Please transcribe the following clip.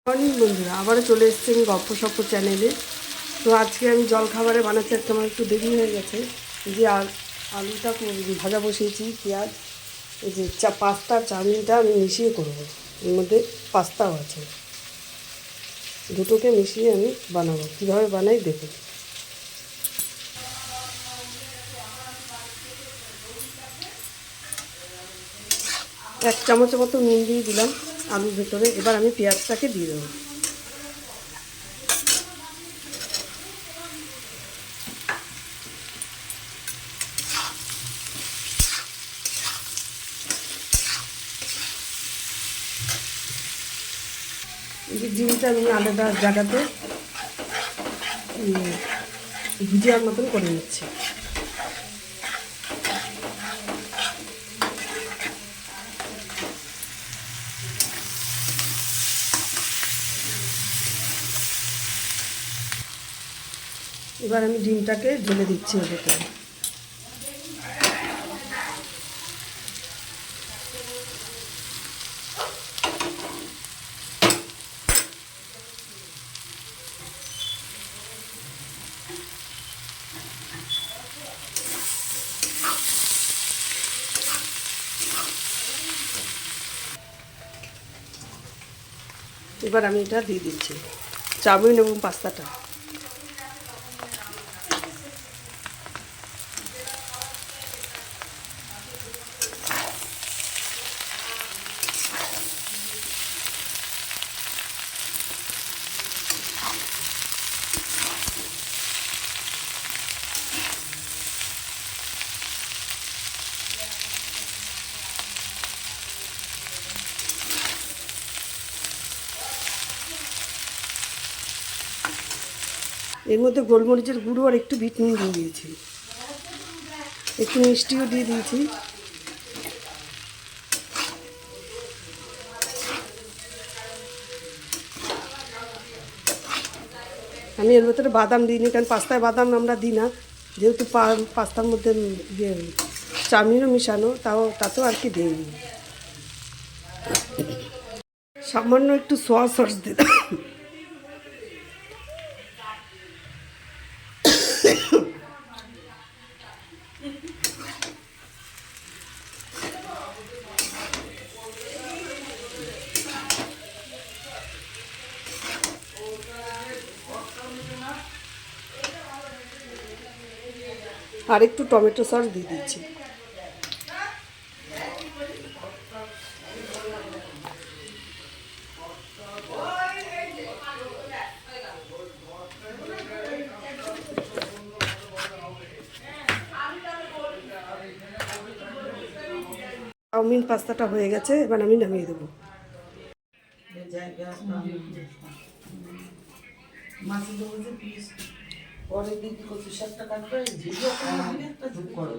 Morning বন্ধুরা, আবারও চলে এসেছি আমি গপ্প সপ্প চ্যানেলে। তো আজকে আমি জলখাবারে বানাচ্ছি, আজকে আমার একটু দেরি হয়ে গেছে। যে আলুটা ভাজা বসিয়েছি, পেঁয়াজ, এই যে পাস্তা চাউমিনটা আমি মিশিয়ে করবো। এর মধ্যে পাস্তাও আছে, দুটোকে মিশিয়ে আমি বানাবো। কীভাবে বানাই দেখুন। 1 চামচের মতো নুন দিয়ে দিলাম আলুর ভেতরে। এবার আমি পেঁয়াজটাকে দিয়ে দেবো। এই যে ডিমটা আমি আলাদা জায়গাতে ভুজিয়ার মতন করে নিচ্ছি। এবার আমি ডিমটাকে ঢেলে দিচ্ছি ওর ভেতরে। এবার আমি এটা দিয়ে দিচ্ছি, চাউমিন এবং পাস্তাটা। এর মধ্যে গোলমরিচের গুঁড়ো আর একটু বিট নুন দিয়ে দিয়েছি, একটু মিষ্টিও দিয়ে দিয়েছি। আমি এর ভেতরে বাদাম দিইনি, কারণ পাস্তায় বাদাম আমরা দিই না, যেহেতু পাস্তার মধ্যে চাউমিনও মিশানো, তাতেও আর কি দিইনি। সামান্য একটু সোয়া সস দিলাম। আর একটু টমেটো সস দিয়ে দিচ্ছি। চাউমিন পাস্তাটা হয়ে গেছে, এবার আমি নামিয়ে দেবো। পরে দিদি কচু শাকটা কাটবে, ঝিঝে একটা যোগ করো।